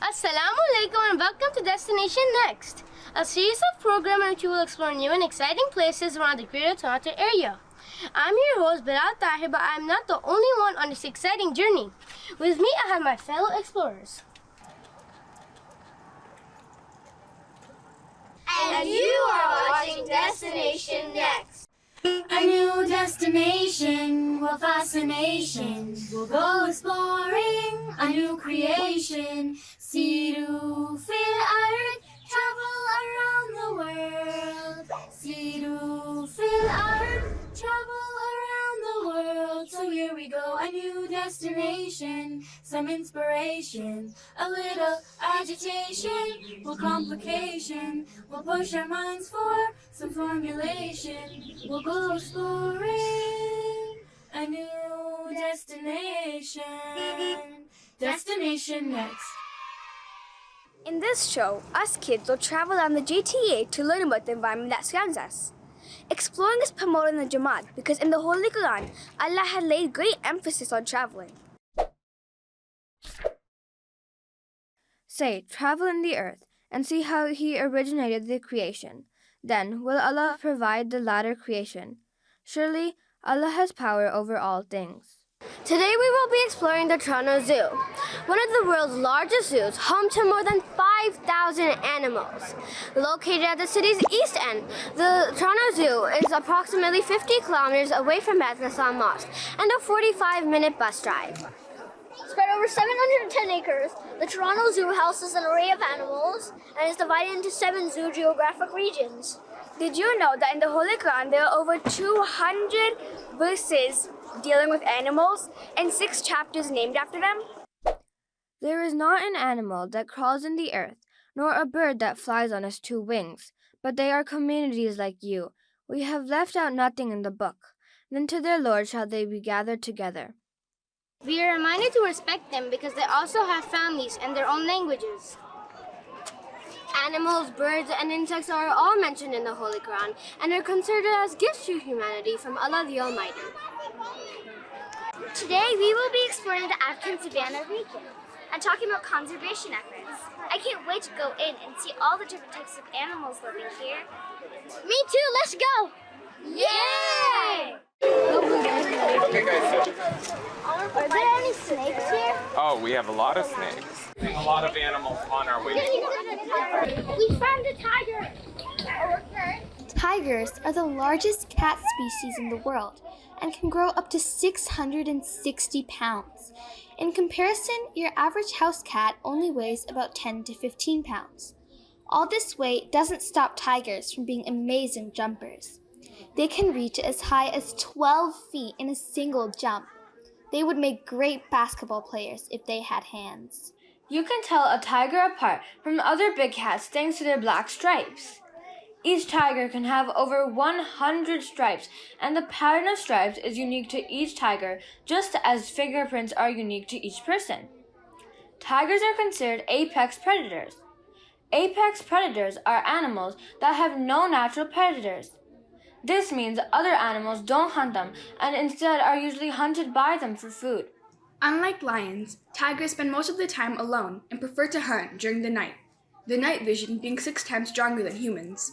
Assalamu alaikum and welcome to Destination Next, a series of programs in which we will explore new and exciting places around the Greater Toronto area. I'm your host Bilal Tahir, but I'm not the only one on this exciting journey. With me, I have my fellow explorers. And you are watching Destination Next. A new destination, what fascination. We'll go exploring a new creation. See to feel Earth, travel around the world. See to feel Earth, travel around the world. So here we go, a new destination, some inspiration, a little agitation, more complication. We'll push our minds for some formulation. We'll go exploring a new destination. Destination Next. In this show, us kids will travel on the GTA to learn about the environment that surrounds us. Exploring is promoted in the Jamaat because in the Holy Quran, Allah had laid great emphasis on traveling. Say, travel in the earth and see how He originated the creation. Then will Allah provide the latter creation. Surely, Allah has power over all things. Today we will be exploring the Toronto Zoo, one of the world's largest zoos, home to more than 5,000 animals. Located at the city's east end, the Toronto Zoo is approximately 50 kilometers away from Bethlehem Mosque and a 45-minute bus drive. Spread over 710 acres, the Toronto Zoo houses an array of animals and is divided into 7 zoo geographic regions. Did you know that in the Holy Quran there are over 200 verses dealing with animals and 6 chapters named after them? There is not an animal that crawls in the earth, nor a bird that flies on its 2 wings, but they are communities like you. We have left out nothing in the book. Then to their Lord shall they be gathered together. We are reminded to respect them because they also have families and their own languages. Animals, birds, and insects are all mentioned in the Holy Quran and are considered as gifts to humanity from Allah the Almighty. Today we will be exploring the African Savannah region and talking about conservation efforts. I can't wait to go in and see all the different types of animals living here. Me too, let's go! Yay! Okay, guys. Are there any snakes here? Oh, we have a lot of snakes. A lot of animals on our way. We found a tiger! Tigers are the largest cat species in the world and can grow up to 660 pounds. In comparison, your average house cat only weighs about 10 to 15 pounds. All this weight doesn't stop tigers from being amazing jumpers. They can reach as high as 12 feet in a single jump. They would make great basketball players if they had hands. You can tell a tiger apart from other big cats thanks to their black stripes. Each tiger can have over 100 stripes, and the pattern of stripes is unique to each tiger, just as fingerprints are unique to each person. Tigers are considered apex predators. Apex predators are animals that have no natural predators. This means other animals don't hunt them and instead are usually hunted by them for food. Unlike lions, tigers spend most of their time alone and prefer to hunt during the night, their night vision being 6 times stronger than humans.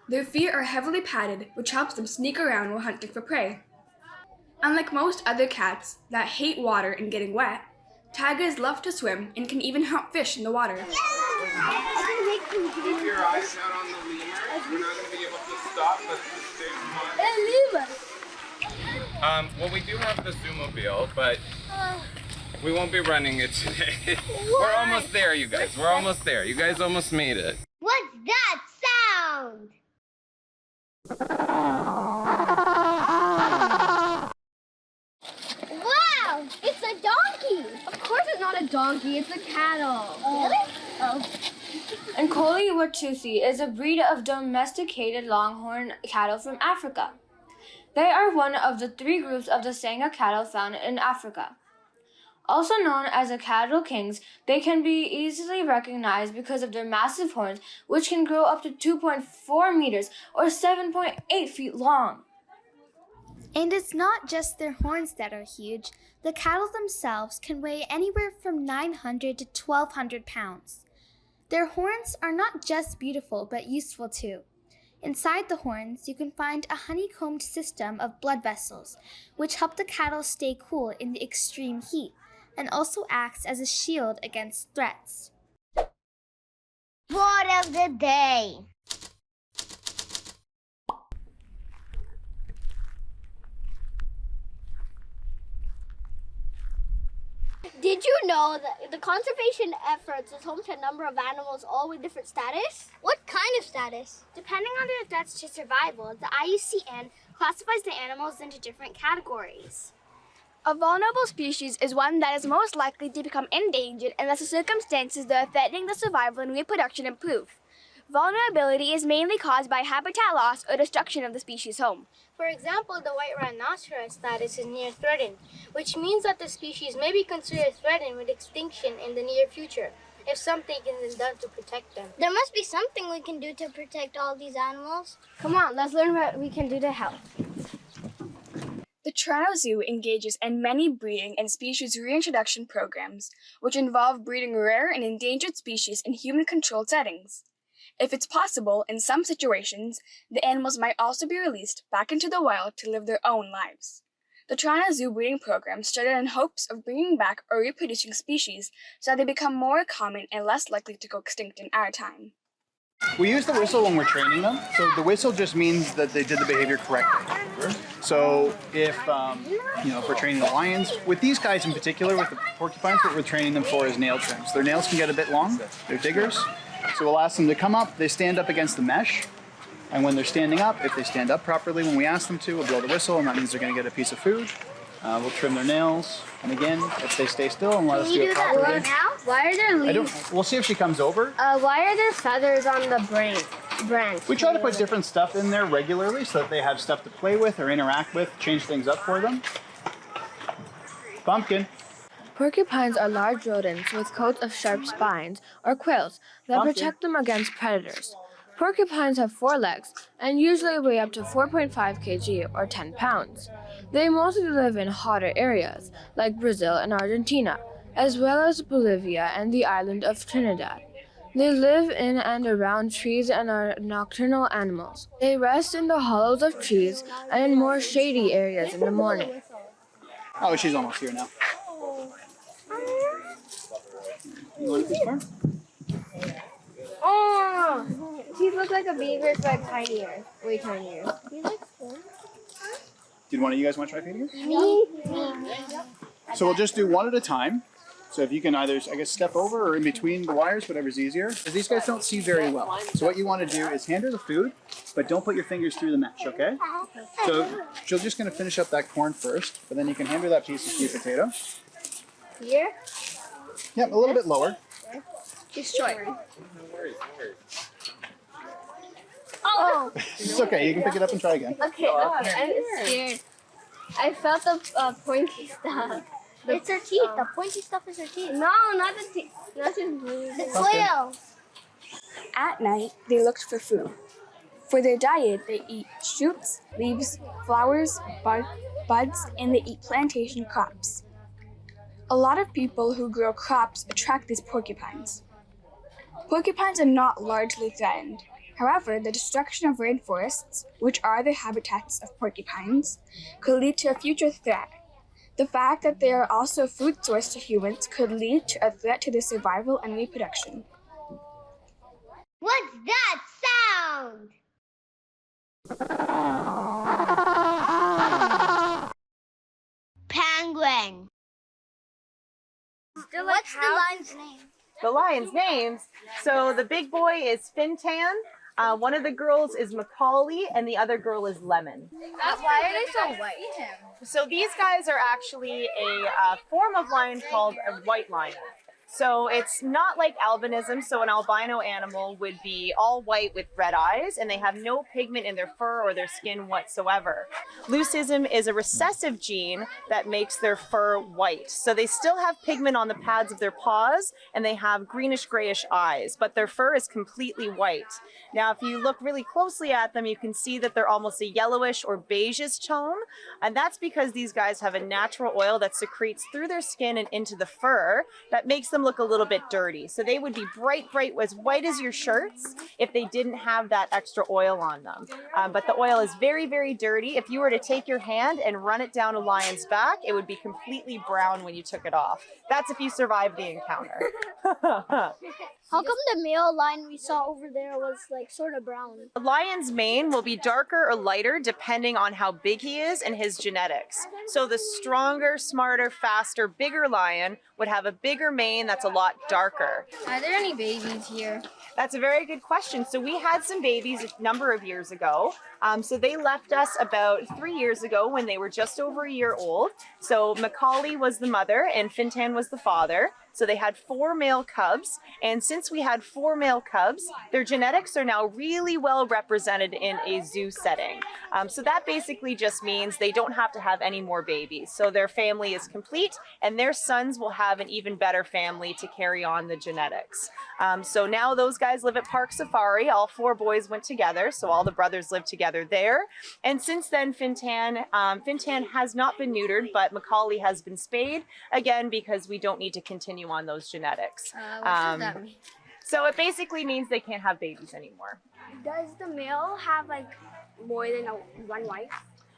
Their feet are heavily padded, which helps them sneak around while hunting for prey. Unlike most other cats that hate water and getting wet, tigers love to swim and can even hunt fish in the water. Keep your eyes out on the lemur. We're not going to be able to stop, but well, we do have the Zoomobile, but we won't be running it today. We're almost there, you guys. We're almost there. You guys almost made it. What's that sound? Wow! It's a donkey! Of course it's not a donkey, it's a cattle. Really? Oh. Nkoli Watusi is a breed of domesticated longhorn cattle from Africa. They are one of the 3 groups of the Sanga cattle found in Africa. Also known as the cattle kings, they can be easily recognized because of their massive horns, which can grow up to 2.4 meters or 7.8 feet long. And it's not just their horns that are huge. The cattle themselves can weigh anywhere from 900 to 1,200 pounds. Their horns are not just beautiful but useful too. Inside the horns, you can find a honeycombed system of blood vessels, which help the cattle stay cool in the extreme heat, and also acts as a shield against threats. Word of the day. Did you know that the conservation efforts is home to a number of animals, all with different status? What kind of status? Depending on their threats to survival, the IUCN classifies the animals into different categories. A vulnerable species is one that is most likely to become endangered unless the circumstances that are threatening the survival and reproduction improve. Vulnerability is mainly caused by habitat loss or destruction of the species' home. For example, the white rhinoceros status is near threatened, which means that the species may be considered threatened with extinction in the near future if something isn't done to protect them. There must be something we can do to protect all these animals. Come on, let's learn what we can do to help. The Toronto Zoo engages in many breeding and species reintroduction programs, which involve breeding rare and endangered species in human-controlled settings. If it's possible, in some situations, the animals might also be released back into the wild to live their own lives. The Toronto Zoo breeding program started in hopes of bringing back or reproducing species so that they become more common and less likely to go extinct in our time. We use the whistle when we're training them. So the whistle just means that they did the behavior correctly. So if we're training the lions, with these guys in particular, with the porcupines, what we're training them for is nail trims. Their nails can get a bit long. They're diggers. So we'll ask them to come up. They stand up against the mesh. And when they're standing up, if they stand up properly when we ask them to, we'll blow the whistle, and that means they're going to get a piece of food. We'll trim their nails. And again, if they stay still and let us do it properly. Why are there leaves? We'll see if she comes over. Why are there feathers on the branch? We try to put different stuff in there regularly so that they have stuff to play with or interact with, change things up for them. Pumpkin. Porcupines are large rodents with coats of sharp spines or quills that protect them against predators. Porcupines have 4 legs and usually weigh up to 4.5 kg or 10 pounds. They mostly live in hotter areas like Brazil and Argentina, as well as Bolivia and the island of Trinidad. They live in and around trees and are nocturnal animals. They rest in the hollows of trees and in more shady areas in the morning. Oh, she's almost here now. You want a piece more? Oh, she looks like a beaver, but tinier, way tinier. Did one of you guys want to try feeding her? Me? So we'll just do one at a time. So if you can either, I guess, step over or in between the wires, whatever's easier. Because these guys don't see very well. So what you want to do is hand her the food, but don't put your fingers through the mesh, okay? So she's just going to finish up that corn first, but then you can hand her that piece of sweet potato. Here? Yep, a little bit lower. She's short. Oh! It's okay, you can pick it up and try again. Okay, I'm scared. I felt the pointy stuff. It's her teeth. The pointy stuff is her teeth. No, not the teeth. Not the flail. At night, they looked for food. For their diet, they eat shoots, leaves, flowers, buds, and they eat plantation crops. A lot of people who grow crops attract these porcupines. Porcupines are not largely threatened. However, the destruction of rainforests, which are the habitats of porcupines, could lead to a future threat. The fact that they are also a food source to humans could lead to a threat to their survival and reproduction. What's that sound? Penguin. What's the lion's name? The lions' names. So the big boy is Fintan. One of the girls is Macaulay, and the other girl is Lemon. Why are they so white? So these guys are actually a form of lion called a white lion. So it's not like albinism. So an albino animal would be all white with red eyes, and they have no pigment in their fur or their skin whatsoever. Leucism is a recessive gene that makes their fur white. So they still have pigment on the pads of their paws, and they have greenish grayish eyes, but their fur is completely white. Now, if you look really closely at them, you can see that they're almost a yellowish or beigeish tone, and that's because these guys have a natural oil that secretes through their skin and into the fur that makes them look a little bit dirty. So they would be bright, as white as your shirts if they didn't have that extra oil on them. But the oil is very, very dirty. If you were to take your hand and run it down a lion's back, it would be completely brown when you took it off. That's if you survived the encounter. How come the male lion we saw over there was like sort of brown? A lion's mane will be darker or lighter depending on how big he is and his genetics. So the stronger, smarter, faster, bigger lion would have a bigger mane that's a lot darker. Are there any babies here? That's a very good question. So we had some babies a number of years ago. So they left us about 3 years ago when they were just over a year old. So Macaulay was the mother and Fintan was the father. So they had 4 male cubs, and since we had 4 male cubs, their genetics are now really well represented in a zoo setting. So that basically just means they don't have to have any more babies. So their family is complete, and their sons will have an even better family to carry on the genetics. So now those guys live at Park Safari. All 4 boys went together, so all the brothers live together there. And since then, Fintan has not been neutered, but Macaulay has been spayed, again, because we don't need to continue on those genetics. What does that mean? So it basically means they can't have babies anymore. Does the male have like more than one wife?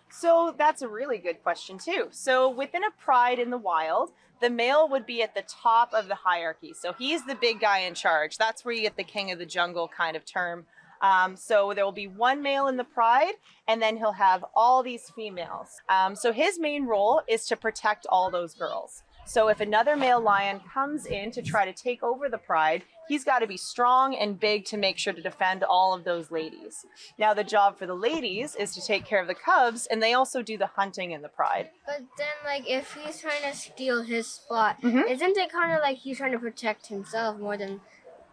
So that's a really good question too. So within a pride in the wild, the male would be at the top of the hierarchy. So he's the big guy in charge. That's where you get the king of the jungle kind of term. So there will be 1 male in the pride, and then he'll have all these females. So his main role is to protect all those girls. So if another male lion comes in to try to take over the pride, he's got to be strong and big to make sure to defend all of those ladies. Now the job for the ladies is to take care of the cubs, and they also do the hunting in the pride. But then, like, if he's trying to steal his spot, Mhm. isn't it kind of like he's trying to protect himself more than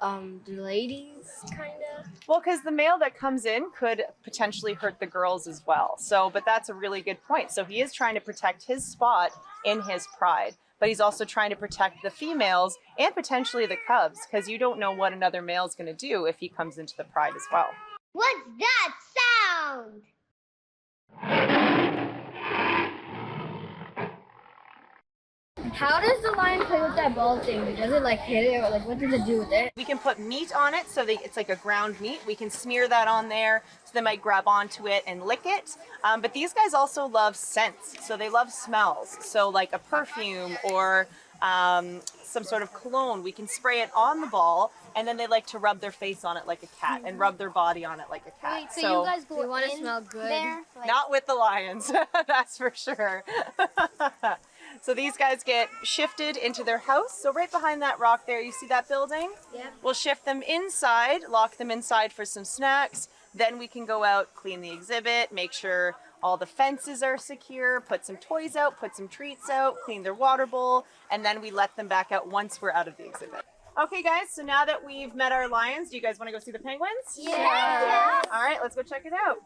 the ladies, kind of? Well, because the male that comes in could potentially hurt the girls as well. So, but that's a really good point. So he is trying to protect his spot in his pride, but he's also trying to protect the females and potentially the cubs, because you don't know what another male is going to do if he comes into the pride as well. What's that sound? How does the lion play with that ball thing? Does it like hit it, or like what does it do with it? We can put meat on it, so it's like a ground meat. We can smear that on there, so they might grab onto it and lick it. But these guys also love scents, so they love smells. So like a perfume or some sort of cologne, we can spray it on the ball, and then they like to rub their face on it like a cat and rub their body on it like a cat. Wait, so you guys go we want to in smell good. there? Like, Not with the lions, that's for sure. So these guys get shifted into their house. So right behind that rock there, you see that building? Yeah. We'll shift them inside, lock them inside for some snacks. Then we can go out, clean the exhibit, make sure all the fences are secure, put some toys out, put some treats out, clean their water bowl, and then we let them back out once we're out of the exhibit. Okay guys, so now that we've met our lions, do you guys want to go see the penguins? Yeah. All right, let's go check it out.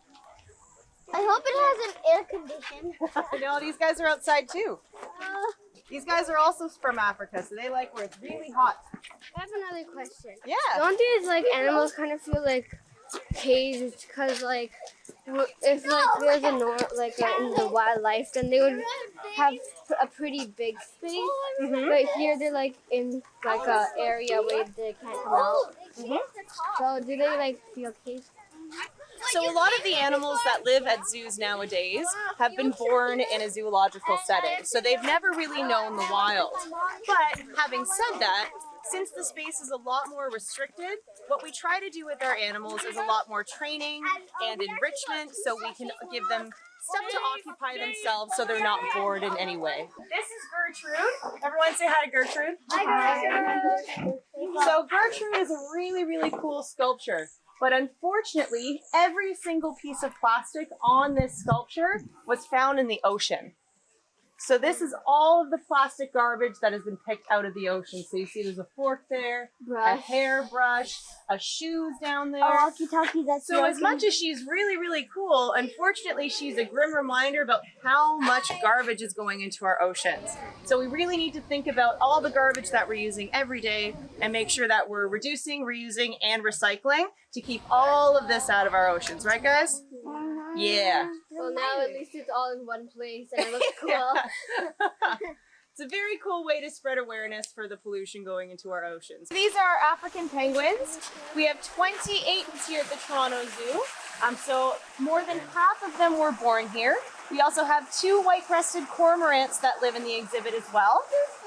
I hope it has an air condition. No, these guys are outside too. These guys are also from Africa, so they like where it's really hot. I have another question. Yeah. Don't these like animals kind of feel like caged? Because like if like there's a in the wildlife, then they would have a pretty big space. But here they're like in like a area where they can't come out. So do they like feel caged? So a lot of the animals that live at zoos nowadays have been born in a zoological setting, so they've never really known the wild. But having said that, since the space is a lot more restricted, what we try to do with our animals is a lot more training and enrichment, so we can give them stuff to occupy themselves so they're not bored in any way. This is Gertrude. Everyone say hi to Gertrude. Hi, Gertrude. So Gertrude is a really, really cool sculpture. But unfortunately, every single piece of plastic on this sculpture was found in the ocean. So this is all of the plastic garbage that has been picked out of the ocean. So you see there's a fork there, a hairbrush, a shoes down there. Walkie-talkie, that's So as much as she's really, really cool, unfortunately she's a grim reminder about how much garbage is going into our oceans. So we really need to think about all the garbage that we're using every day and make sure that we're reducing, reusing, and recycling to keep all of this out of our oceans. Right, guys? Yeah. Well, now at least it's all in one place and it looks cool. It's a very cool way to spread awareness for the pollution going into our oceans. These are our African penguins. We have 28 here at the Toronto Zoo. So more than half of them were born here. We also have 2 white-breasted cormorants that live in the exhibit as well.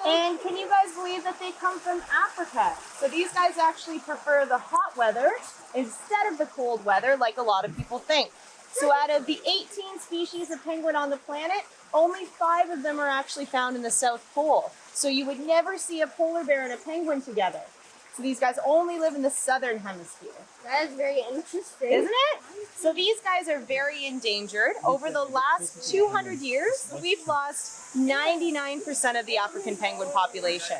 And can you guys believe that they come from Africa? So these guys actually prefer the hot weather instead of the cold weather, like a lot of people think. So out of the 18 species of penguin on the planet, only 5 of them are actually found in the South Pole. So you would never see a polar bear and a penguin together. So these guys only live in the southern hemisphere. That is very interesting. Isn't it? So these guys are very endangered. Over the last 200 years, we've lost 99% of the African penguin population.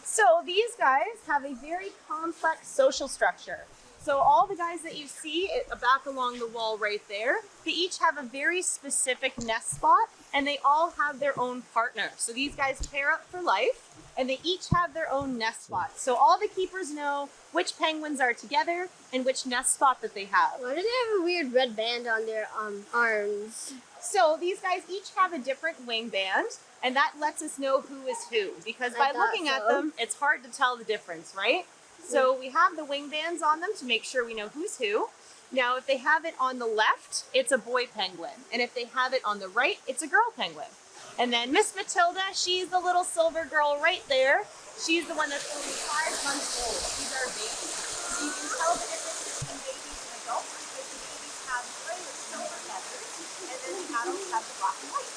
So these guys have a very complex social structure. So all the guys that you see back along the wall right there, they each have a very specific nest spot and they all have their own partner. So these guys pair up for life and they each have their own nest spot. So all the keepers know which penguins are together and which nest spot that they have. Why do they have a weird red band on their arms? So these guys each have a different wing band and that lets us know who is who because by looking at them, it's hard to tell the difference, right? So we have the wing bands on them to make sure we know who's who. Now, if they have it on the left, it's a boy penguin. And if they have it on the right, it's a girl penguin. And then Miss Matilda, she's the little silver girl right there. She's the one that's only 5 months old. She's our baby. So you can tell the difference between babies and adults because the babies have gray with silver feathers and then the adults have the black and white.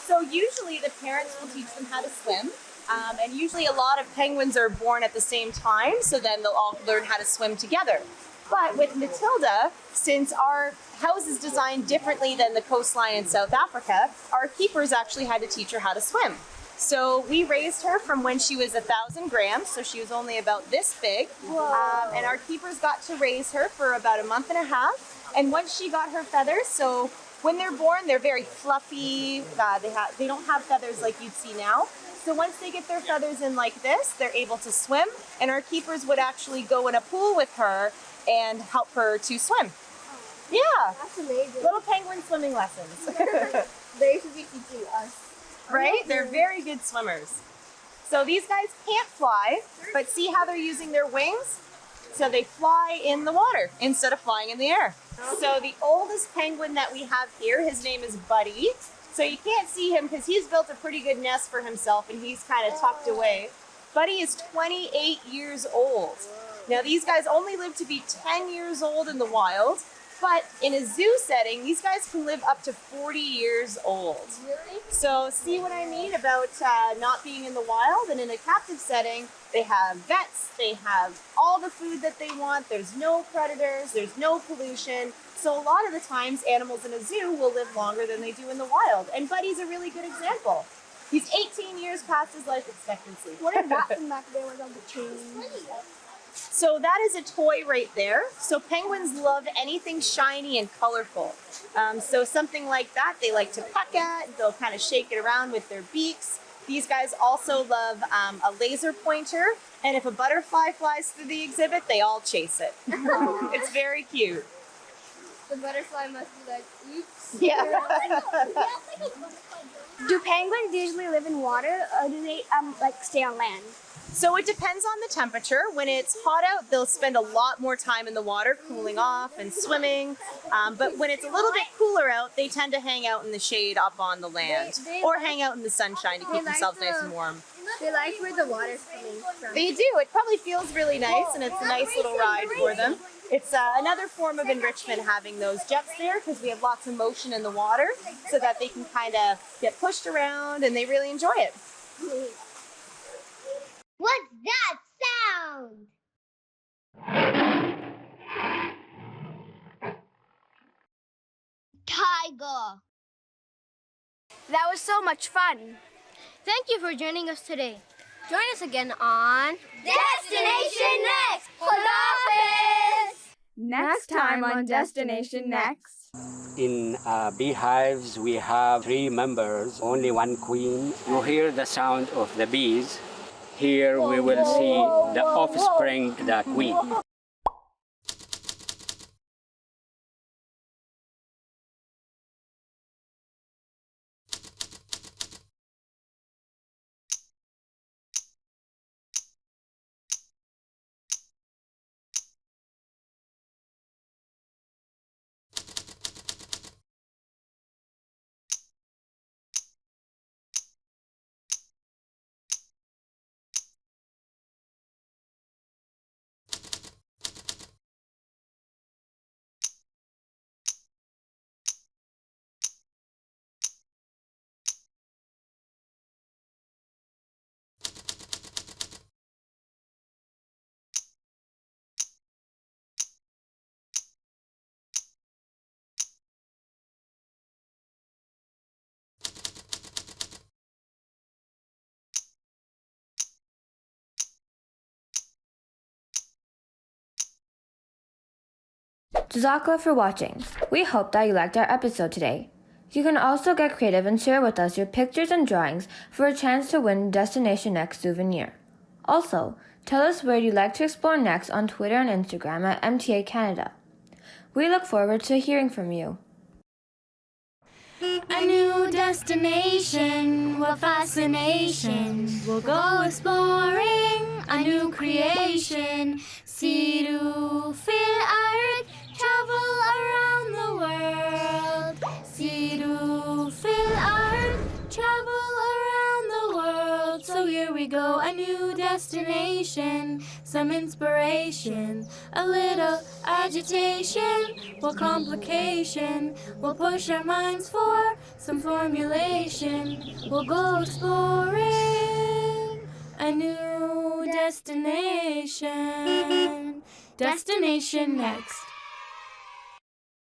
So usually the parents will teach them how to swim. And usually a lot of penguins are born at the same time, so then they'll all learn how to swim together. But with Matilda, since our house is designed differently than the coastline in South Africa, our keepers actually had to teach her how to swim. So we raised her from when she was 1,000 grams, so she was only about this big. And our keepers got to raise her for about a month and a half. And once she got her feathers, so when they're born, they're very fluffy. They don't have feathers like you'd see now. So once they get their feathers in like this, they're able to swim, and our keepers would actually go in a pool with her and help her to swim. Yeah. That's amazing. Little penguin swimming lessons. They should be teaching us. Right? They're very good swimmers. So these guys can't fly, but see how they're using their wings? So they fly in the water instead of flying in the air. So the oldest penguin that we have here, his name is Buddy. So you can't see him because he's built a pretty good nest for himself and he's kind of tucked away. Buddy is 28 years old. Now these guys only live to be 10 years old in the wild, but in a zoo setting, these guys can live up to 40 years old. Really? So see what I mean about not being in the wild? And in a captive setting, they have vets, they have all the food that they want, there's no predators, there's no pollution. So a lot of the times, animals in a zoo will live longer than they do in the wild. And Buddy's a really good example. He's 18 years past his life expectancy. What is that from back there with all the chains? So that is a toy right there. So penguins love anything shiny and colorful. So something like that they like to peck at. They'll kind of shake it around with their beaks. These guys also love a laser pointer. And if a butterfly flies through the exhibit, they all chase it. It's very cute. The butterfly must be like, oops. Yeah. Do penguins usually live in water, or do they stay on land? So it depends on the temperature. When it's hot out, they'll spend a lot more time in the water, cooling off and swimming. But when it's a little bit cooler out, they tend to hang out in the shade up on the land, or hang out in the sunshine to keep themselves nice and warm. They like where the water's coming from. They do. It probably feels really nice, and it's a nice little ride for them. It's another form of enrichment having those jets there because we have lots of motion in the water so that they can kind of get pushed around and they really enjoy it. What's that sound? Tiger. That was so much fun. Thank you for joining us today. Join us again on Destination Next! Khudafiz! Next time on Destination Next. In beehives, we have 3 members, only 1 queen. You hear the sound of the bees. Here we will see the offspring, the queen. Jazakallah for watching. We hope that you liked our episode today. You can also get creative and share with us your pictures and drawings for a chance to win Destination Next souvenir. Also, tell us where you'd like to explore next on Twitter and Instagram at MTA Canada. We look forward to hearing from you. A new destination, what fascination. We'll go exploring a new creation. See to feel art, travel around the world. See to feel art, travel around the world. So here we go, a new destination, some inspiration, a little agitation, what complication. We'll push our minds for some formulation. We'll go exploring a new destination. Destination Next.